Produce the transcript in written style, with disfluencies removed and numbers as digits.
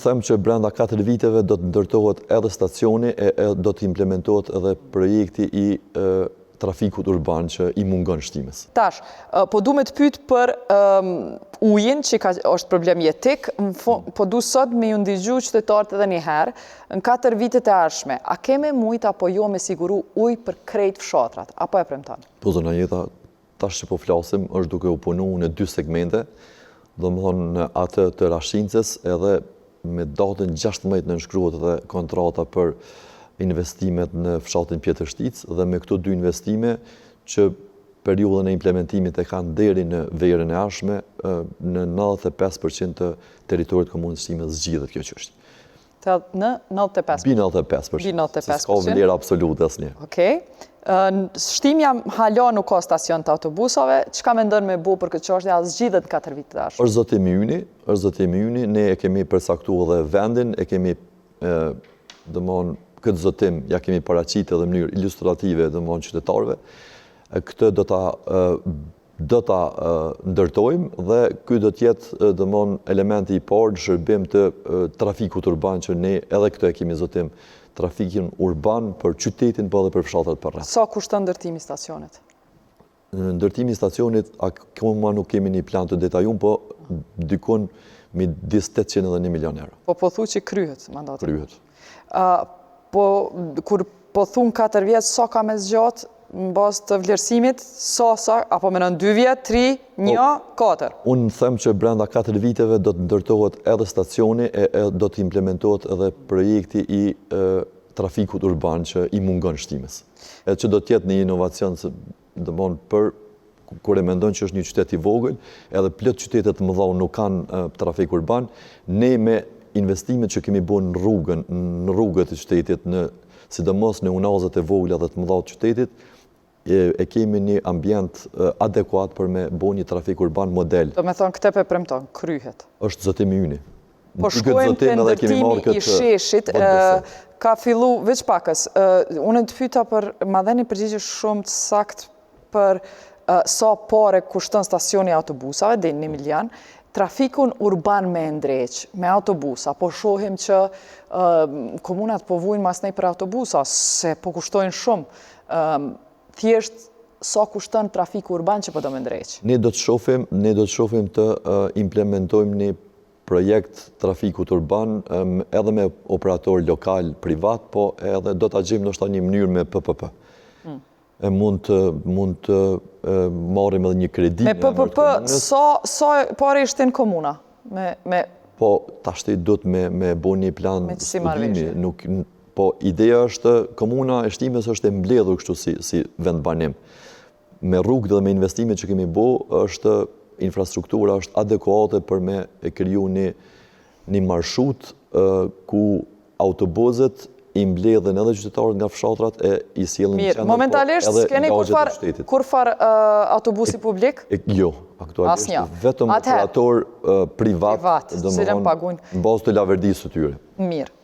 them që brenda 4 viteve do të ndërtohet edhe stacioni e do të implementohet edhe projekti i trafikut urban që i mungon shtimes. Tash, po du me të pyet për ujin, që është problem jetik, po du sot me ju ndigju qytetarët edhe një herë, në 4 vitet e ardhshme, a keme mujt apo jo me siguru ujë për krejt fshatrat, apo e premton? Po zona jeta, tash që po flasim, është duke u punu në 2 segmente, do më thonë në atë të Rashincës edhe me datën 16 në nënshkruhet edhe kontrata për investimet në fshatin Pjetër Shtic dhe me këto 2 investime që periudhën e implementimit e kanë deri në verën e ardhshme në 95% të teritorit komunës Shtimes zgjidhet kjo çështje. Në 95%? Bi 95%. Se s'ka vlerë absolute asnjë. Okej. Shtimja hala nuk ka stacion të autobusave, çka mendon me bu për këtë çështje, a zgjidhet 4 vite tash? Është zotimi yni, ne e kemi përcaktuar edhe vendin, e kemi domthon këtë zotim ja kemi paraqitur edhe në mënyrë ilustrative domthon qytetarëve. Këtë do ta ndërtojmë dhe ky do të jetë domthon elementi i parë në shërbim të trafikut urban që ne edhe këtë e kemi zotim trafikin urban për qytetin po edhe për fshatrat përreth. Sa kushton ndërtimi i stacionit? Ndërtimi i stacionit akoma nuk kemi një plan të detajuar, po dykon midis 800 dhe 1 milion euro. Po thu që kryhet mandati. Kryhet. Po kur po thun 4 vjet, sa ka me zgjat në bazë të vlerësimit, apo menon 2 vjet, 3, 1, 4? Unë them që brenda 4 viteve do të ndërtohet edhe stacioni e do të implementohet edhe projekti i trafikut urban që i mungon shtimes. Edhe që do të jetë një inovacion domthon për kur e mendon që është një qytet i vogël, edhe plot qytetet më dha nuk kanë trafik urban, ne me investimet që kemi bën në rrugët e qytetit, sidomos në unazat e vogla dhe të mëdha të qytetit, e kemi një ambient adekuat për me bën një trafik urban model. Do me thonë këtë pe premton, kryhet. Është zotimi yni. Po shkojmë të ndërtimi i sheshit, ka fillu veç pakës. Unë të pyeta për ma dheni përgjigje shumë të sakt për sa pare kushton stacioni autobusave, dhe 1 milion, trafikun urban me ndreq, me autobusa, po shohim që komunat po vujnë mas nej për autobusa, se po kushtojnë shumë. Thjesht, sa kushton trafiku urban që po do me ndreq? Ne do të shohim të implementojmë një projekt trafikut urban edhe me operator lokal privat, po edhe do të gjejmë ndoshta një mënyrë me PPP. Mund të marrim edhe një kredi. Me PPP, sa pare ishte në komuna? Po, tashti do të me bo një plan studimi. Po, ideja është, komuna e Shtimes është e mbledhur kështu si vendbanim. Me rrugë dhe me investimet që kemi bo, është infrastruktura është adekuate për me e kriju një marshut ku autobuzet i mbledhen edhe qytetarët nga fshatrat e i sjellin në qendër. Momentalisht, s'keni kur far autobusi publik? Jo, aktualisht vetëm operator privat, në bazë të laverdisë të tyre. Mirë.